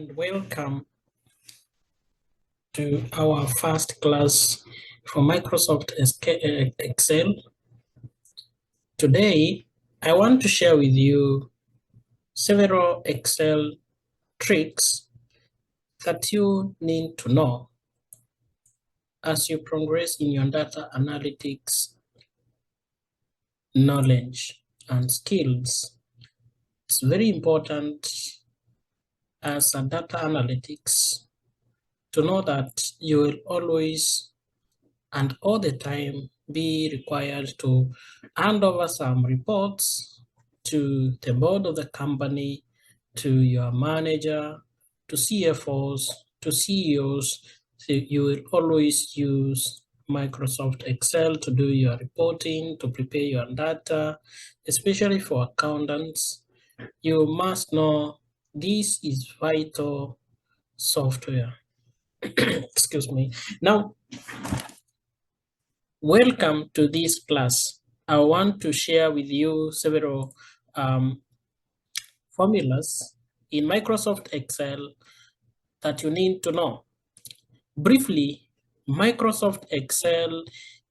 and welcome to our first class for Microsoft Excel. Today, I want to share with you several Excel tricks that you need to know as you progress in your data analytics knowledge and skills. It's very important as a data analytics to know that you will always and all the time be required to hand over some reports to the board of the company, to your manager, to CFOs, to CEOs. So you will always use Microsoft Excel to do your reporting, to prepare your data, especially for accountants. You must know this is vital software. Excuse me. Now, welcome to this class. I want to share with you several formulas in Microsoft Excel that you need to know. Briefly, Microsoft Excel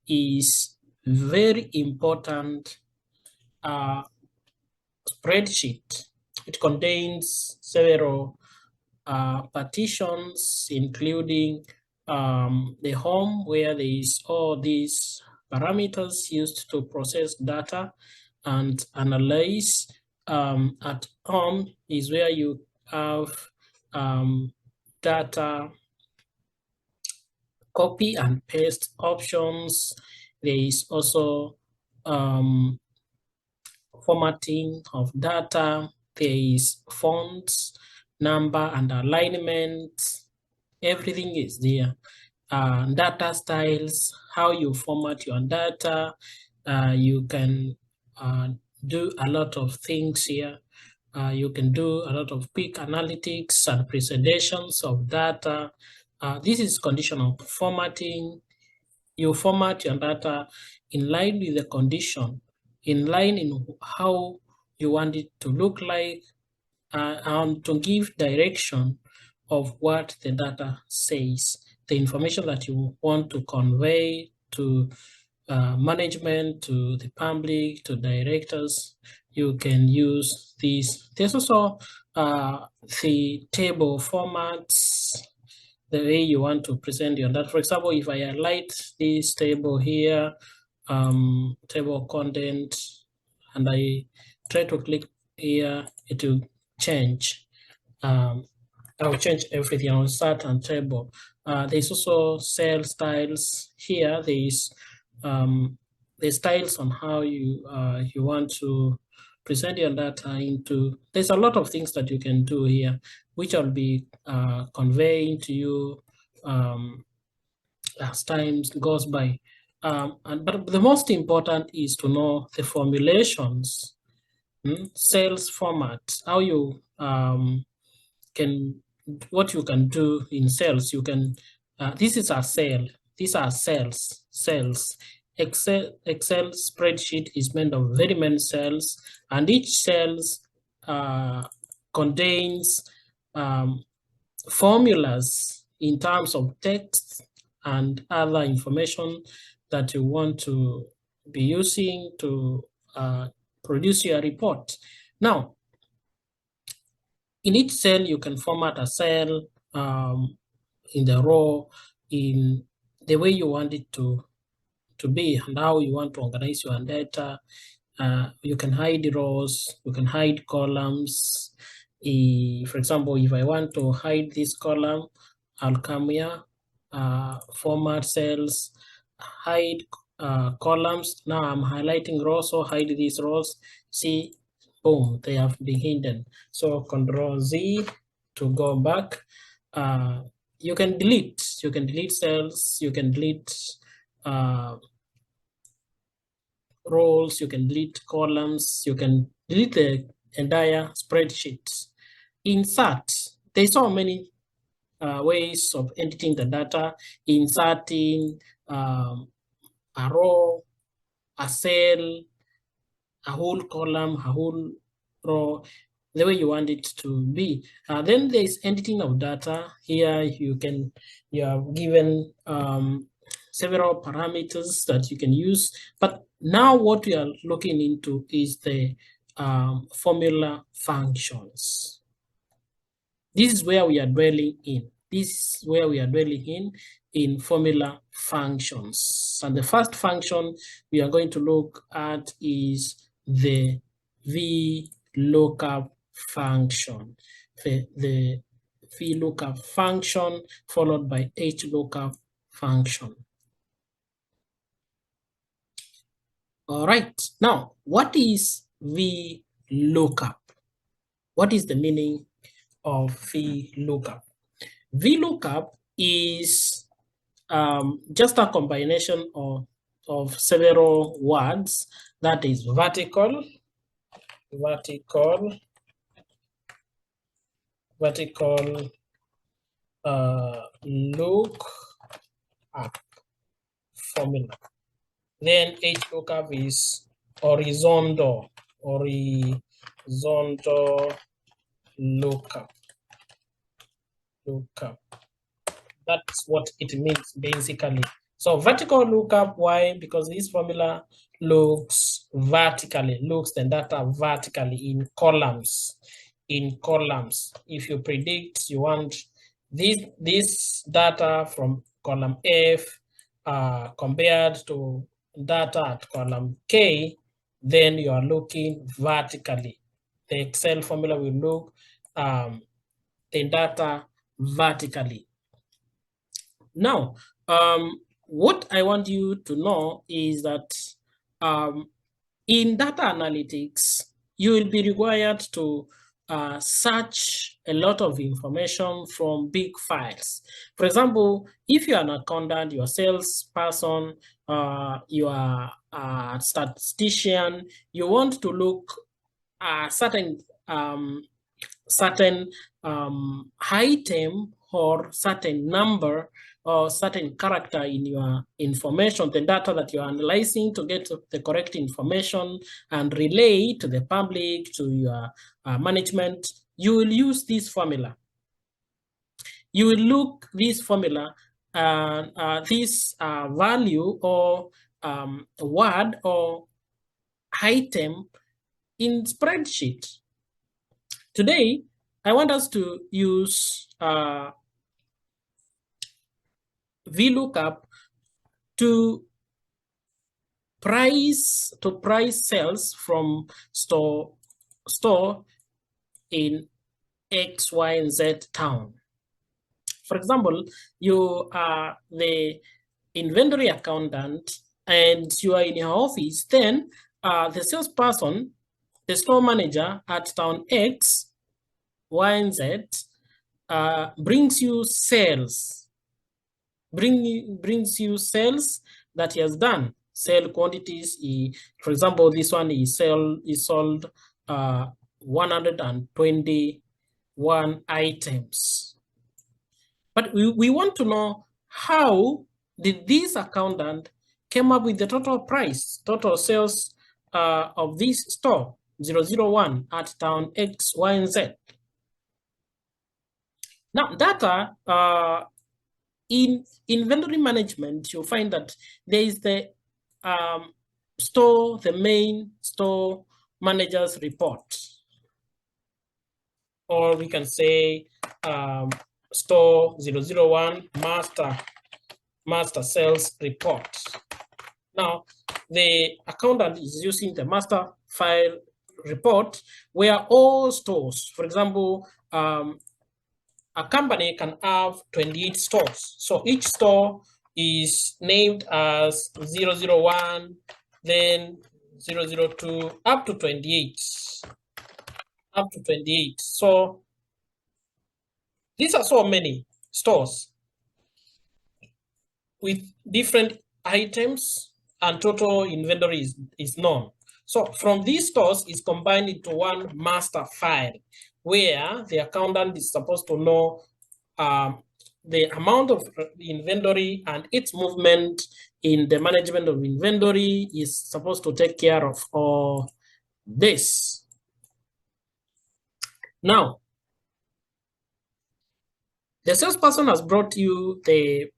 is very important spreadsheet. It contains several partitions, including the home, where there is all these parameters used to process data and analyze. At home is where you have data copy and paste options. There is also formatting of data. There is fonts, number and alignment. Everything is there. Data styles, how you format your data. You can do a lot of things here. You can do a lot of quick analytics and presentations of data. This is conditional formatting. You format your data in line with the condition, in line in how you want it to look like, and to give direction of what the data says, the information that you want to convey to management, to the public, to directors. You can use these. There's also the table formats, the way you want to present your data. For example, if I highlight this table here, table content, and I try to click here, it will change. I'll change everything. I'll start on table. There's also cell styles here. There's the styles on how you want to present your data into. There's a lot of things that you can do here, which I'll be conveying to you as time goes by. But the most important is to know the formulations, sales format, how you what you can do in cells. You can, this is a cell, these are cells. Excel spreadsheet is made of very many cells, and each cells contains formulas in terms of text and other information that you want to be using to produce your report. Now, in each cell, you can format a cell in the row in the way you want it to be, and how you want to organize your data. You can hide rows, you can hide columns. For example, if I want to hide this column, I'll come here, format cells, hide columns. Now I'm highlighting rows, so hide these rows. See, boom, they have been hidden. So Control Z to go back. You can delete cells, you can delete rows, you can delete columns, you can delete the entire spreadsheet. Insert, there's so many ways of editing the data, inserting a row, a cell, a whole column, a whole row. the way you want it to be. Then there is editing of data. Here you are given several parameters that you can use. But now what we are looking into is the formula functions. This is where we are dwelling in. This is where we are dwelling in formula functions. And the first function we are going to look at is the Vlookup function. The Vlookup function followed by HLOOKUP function. All right. Now, what is Vlookup? What is the meaning of Vlookup? Vlookup is just a combination of several words, that is vertical, look up formula. Then HLOOKUP is horizontal lookup. That's what it means basically. So vertical lookup, why? Because this formula looks vertically, looks the data vertically in columns. If you predict you want this data from column F compared to data at column K, then you are looking vertically. The Excel formula will look the data vertically. Now, what I want you to know is that in data analytics, you will be required to search a lot of information from big files. For example, if you are an accountant, you are a salesperson, you are a statistician, you want to look at certain item or certain number or certain character in your information, the data that you're analyzing to get the correct information and relay to the public, to your management, you will use this formula. You will look this formula, this value or word or item in spreadsheet. Today, I want us to use Vlookup to price sales from store in X, Y, and Z town. For example, you are the inventory accountant and you are in your office, then the salesperson, the store manager at town X, Y, and Z brings you sales. Brings you sales that he has done. Sale quantities. For example, this one is sold 121 items. But we want to know how did this accountant came up with the total price, total sales of this store 001 at town X, Y, and Z. Now, data in inventory management, you'll find that there is the main store manager's report, or we can say store 001 master sales report. Now, the accountant is using the master file report where all stores, for example, a company can have 28 stores. So each store is named as 001, then 002, up to 28. Up to 28. So these are so many stores with different items and total inventory is known. So from these stores is combined into one master file where the accountant is supposed to know the amount of inventory and its movement in the management of inventory is supposed to take care of all this. Now, the salesperson has brought you the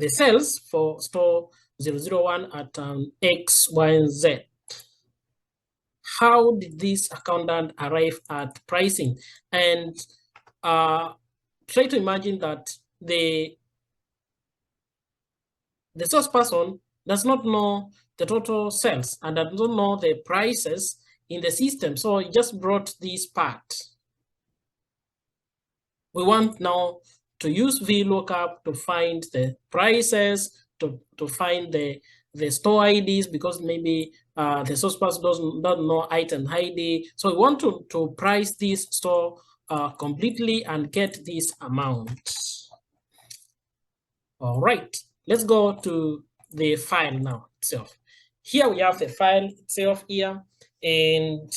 sales for store 001 at X, Y, and Z. How did this accountant arrive at pricing? And try to imagine that the salesperson does not know the total sales and does not know the prices in the system. So he just brought this part. We want now to use Vlookup to find the prices, to find the store IDs, because maybe the salesperson doesn't know item ID. So we want to price this store completely and get this amount. All right, let's go to the file now itself. Here we have the file itself here, and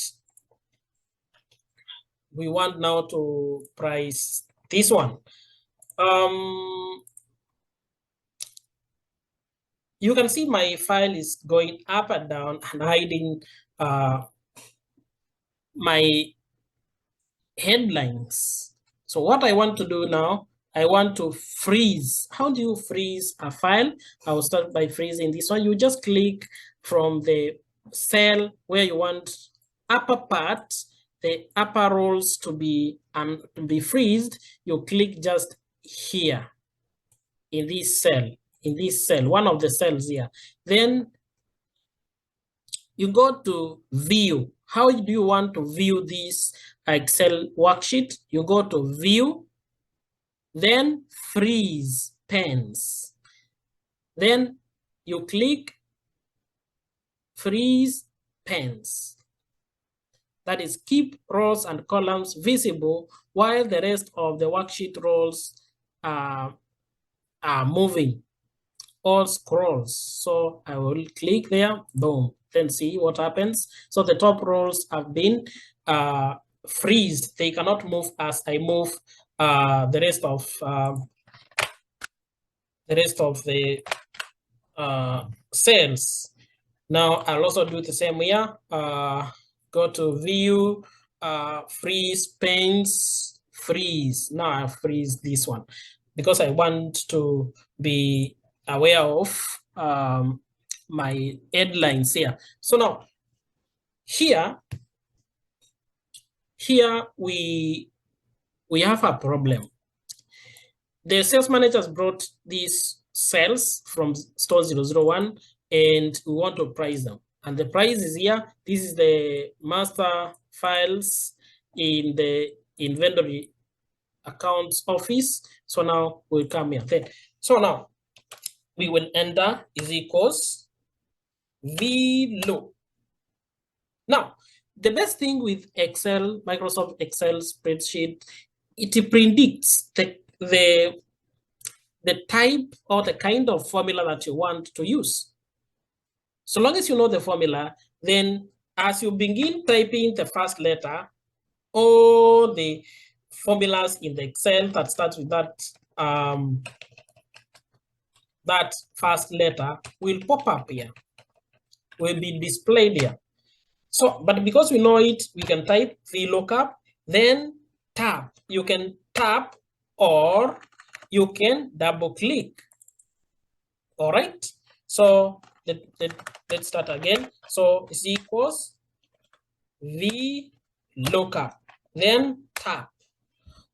we want now to price this one. You can see my file is going up and down and hiding my headlines. So what I want to do now, I want to freeze. How do you freeze a file? I will start by freezing this one. You just click from the cell where you want upper part, the upper rows to be freezed. You click just here in this cell, one of the cells here. Then you go to view. How do you want to view this Excel worksheet? You go to view, then freeze pens. Then you click freeze pens. That is, keep rows and columns visible while the rest of the worksheet rows are moving or scrolls. So I will click there, boom, then see what happens. So the top rows have been freezed. They cannot move as I move the rest of the cells. Now I'll also do the same here. Go to view, freeze panes, freeze. Now I freeze this one because I want to be aware of my headlines here. So now here we have a problem. The sales manager has brought these cells from store 001 and we want to price them. And the price is here. This is the master files in the inventory accounts office. So now we'll come here. Then, so now we will enter is equals VLOOK. Now, the best thing with Excel, Microsoft Excel spreadsheet, it predicts the type or the kind of formula that you want to use. So long as you know the formula, then as you begin typing the first letter, all the formulas in the Excel that starts with that that first letter will pop up here, will be displayed here. So, but because we know it, we can type Vlookup, then tab. You can tap or you can double click. All right. So let's start again. So it's equals Vlookup, then tap.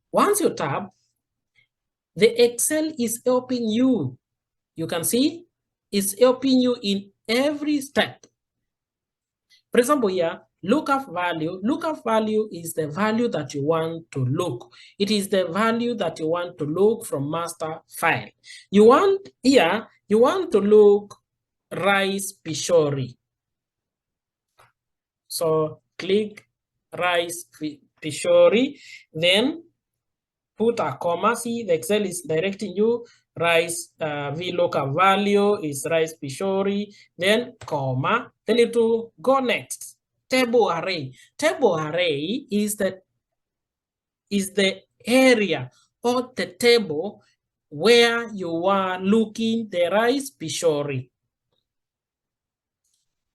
Once you tap, the Excel is helping you. You can see it's helping you in every step. For example, here, lookup value is the value that you want to look. It is the value that you want to look from master file. You want to look rice pishori. So click rice pishori, then put a comma. See, the Excel is directing you. Rice Vlookup value is rice pishori, then comma, then you to go next. Table array. Table array is the area or the table where you are looking the rice pishori.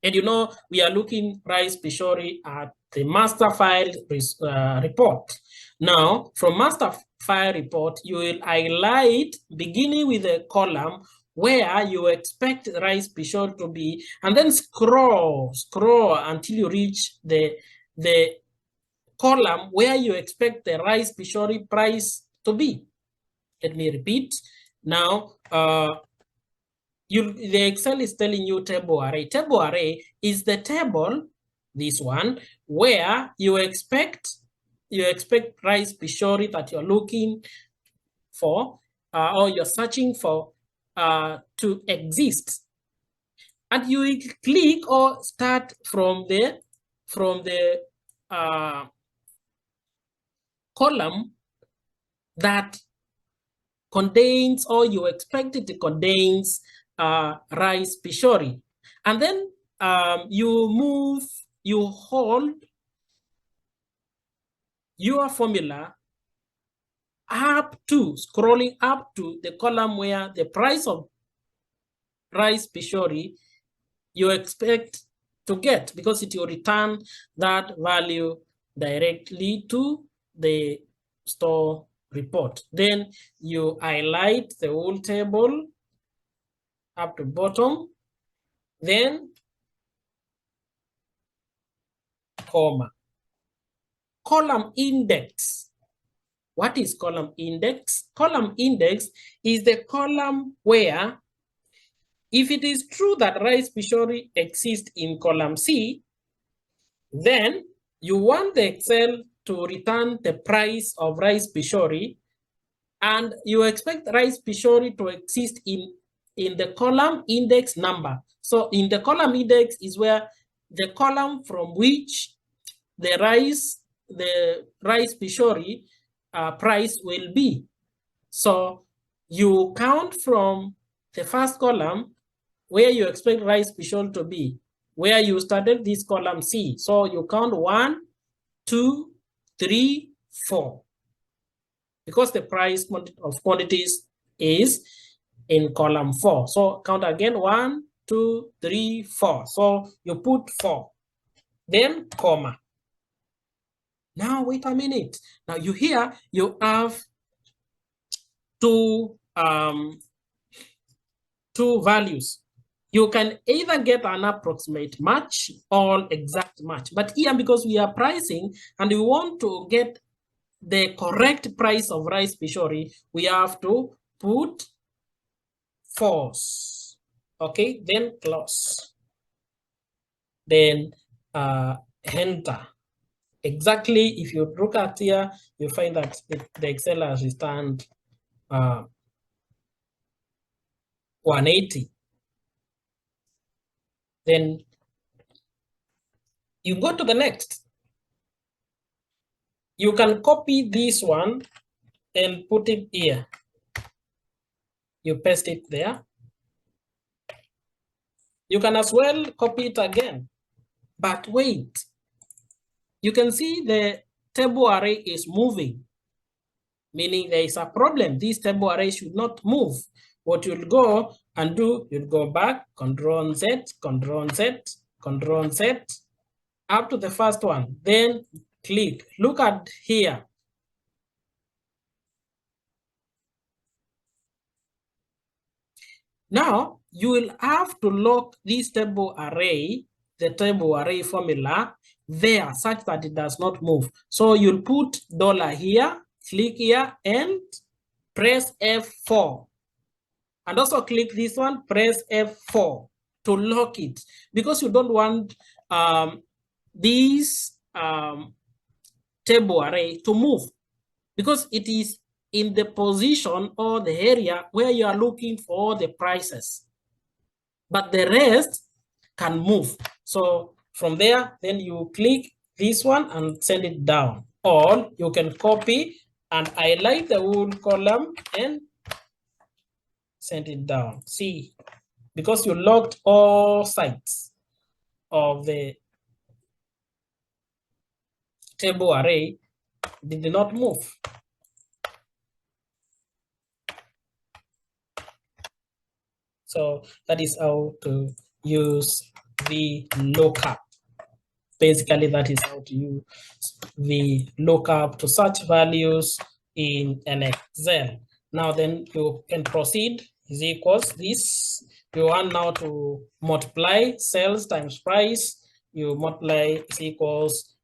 And you know, we are looking price pishori at the master file report. Now, from master file report, you will highlight beginning with a column where you expect rice pishori to be, and then scroll until you reach the column where you expect the rice pishori price to be. Let me repeat. Now, the Excel is telling you table array. Table array is the table, this one, where you expect rice pishori that you're looking for, or you're searching for to exist. And you will click or start from the column that contains, or you expect it to contains rice pishori. And then you hold your formula up to, scrolling up to the column where the price of rice pishori you expect to get, because it will return that value directly to the store report. Then you highlight the whole table up to bottom, then comma. Column index. What is column index? Column index is the column where, if it is true that rice pishori exists in column C, then you want the Excel to return the price of rice pishori, and you expect rice pishori to exist in the column index number. So in the column index is where the column from which the rice pishori price will be. So you count from the first column where you expect rice pishori to be, where you started this column C. So you count 1, 2, 3, 4. Because the price of quantities is in column 4. So count again, 1, 2, 3, 4. So you put 4, then comma. Now wait a minute. Now you have two values. You can either get an approximate match or exact match. But here, because we are pricing and we want to get the correct price of rice pishori, we have to put false. Okay, then close. Then enter. Exactly, if you look at here, you find that the Excel has returned 180. Then you go to the next. You can copy this one and put it here. You paste it there. You can as well copy it again. But wait, you can see the table array is moving, meaning there is a problem. This table array should not move. What you'll go and do, you'll go back, Control Z, Control Z, Control Z, up to the first one. Then click. Look at here. Now, you will have to lock this table array, the table array formula, there such that it does not move. So you'll put $ here, click here, and press F4. And also click this one, press F4 to lock it, because you don't want this table array to move, because it is in the position or the area where you are looking for the prices, but the rest can move. So from there, then you click this one and send it down, or you can copy and highlight the whole column and send it down. See, because you locked all sides of the table array, it did not move. So that is how to use Vlookup. Basically, that is how to use Vlookup to search values in an Excel. Now then you can proceed is equals this. You want now to multiply sales times price. You multiply is equals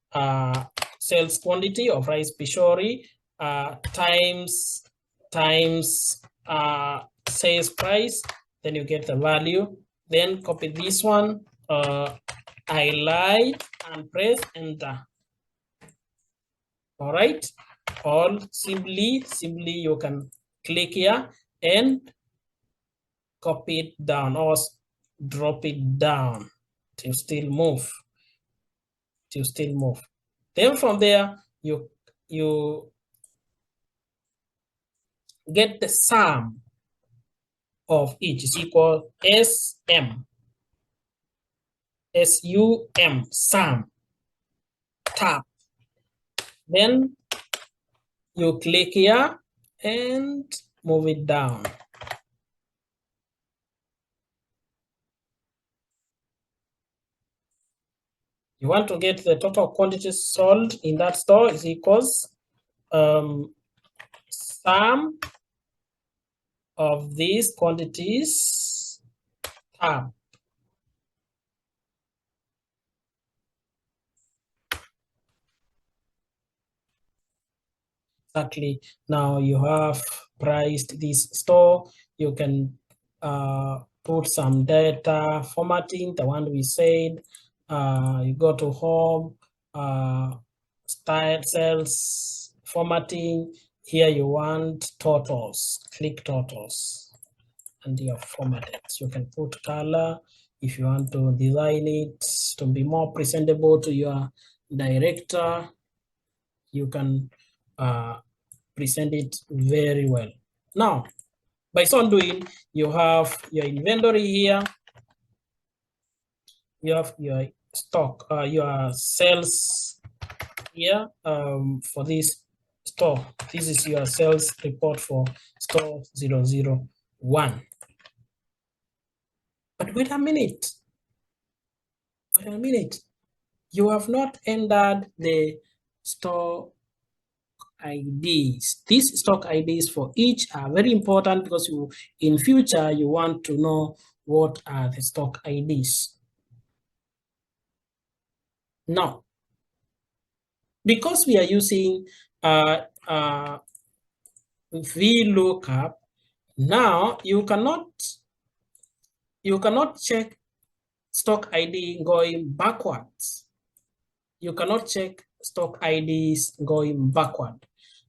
sales quantity of rice pishori times sales price. Then you get the value. Then copy this one, highlight and press enter. All right. Or simply you can click here and copy it down or drop it down to still move. Then from there you get the sum of each is equal sum sum tab. Then you click here and move it down. You want to get the total quantities sold in that store is equals sum of these quantities tab. Exactly. Now you have priced this store. You can put some data formatting, the one we said. You go to home, style sales formatting. Here you want totals, click totals, and you have formatted. You can put color if you want to design it to be more presentable to your director. You can present it very well. Now, by so doing, you have your inventory here. You have your stock, your sales here for this store. This is your sales report for store 001. But wait a minute. You have not entered the store IDs. These stock IDs for each are very important because in future you want to know what are the stock IDs. Now, because we are using Vlookup, now you cannot check stock ID going backwards. You cannot check stock IDs going backward.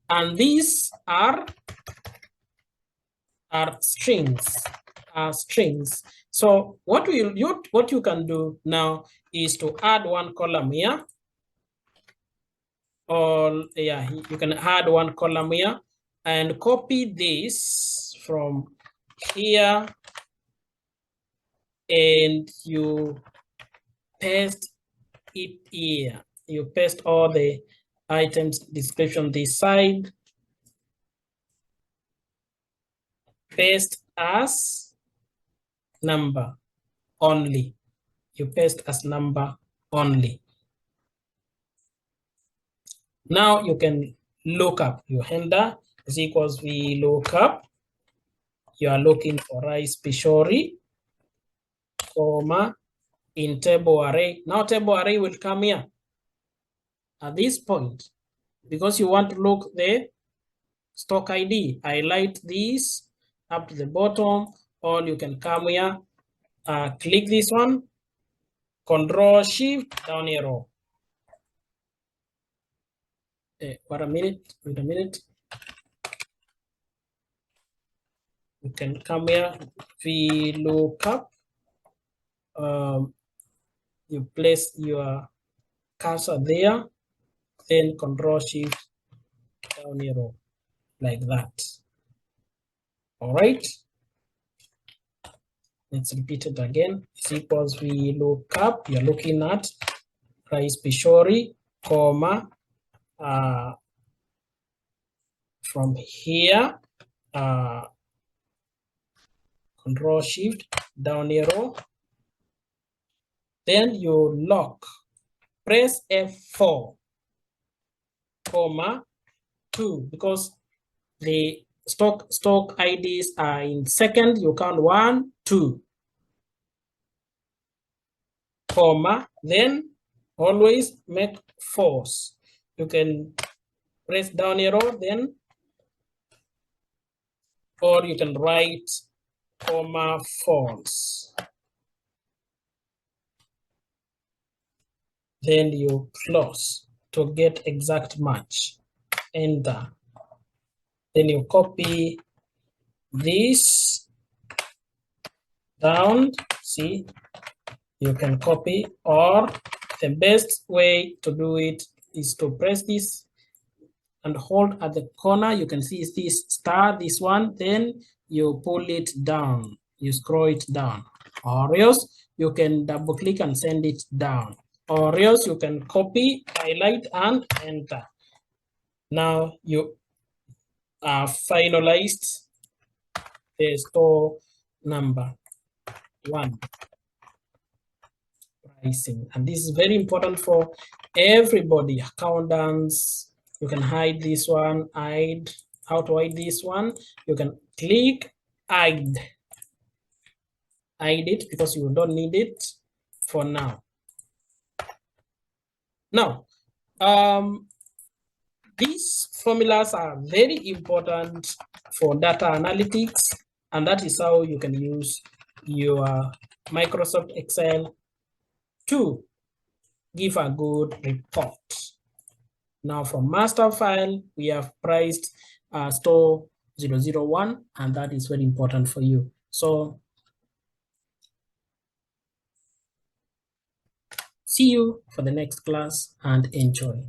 And these are strings. So what you can do now is to add one column here. Or yeah, you can add one column here and copy this from here, and you paste it here. You paste all the items description this side. Paste as number only. You paste as number only. Now you can look up your handler is equals Vlookup. You are looking for rice pishori, comma, in table array. Now table array will come here at this point because you want to look the stock ID. Highlight this up to the bottom, or you can come here, click this one, Control Shift down arrow. Wait a minute. You can come here, Vlookup. You place your cursor there, then Control Shift down arrow like that. All right. Let's repeat it again. It's equals Vlookup. You're looking at rice pishori, comma, from here, Control Shift down arrow. Then you lock. Press F4, comma 2, because the stock IDs are in second. You count 1, 2, comma, then always make false. You can press down arrow, then, or you can write comma false. Then you close to get exact match. Enter. Then you copy this down. See, you can copy, or the best way to do it is to press this and hold at the corner. You can see this star, this one, then you pull it down, you scroll it down, or else you can double click and send it down, or else you can copy, highlight, and enter. Now you are finalized the store number 1 pricing, and this is very important for everybody. Accountants, you can hide this one, hide. How to hide this one? You can click hide it, because you don't need it for now. Now, these formulas are very important for data analytics, and that is how you can use your Microsoft Excel to give a good report. Now from master file, we have priced store 001, and that is very important for you. So see you for the next class and enjoy.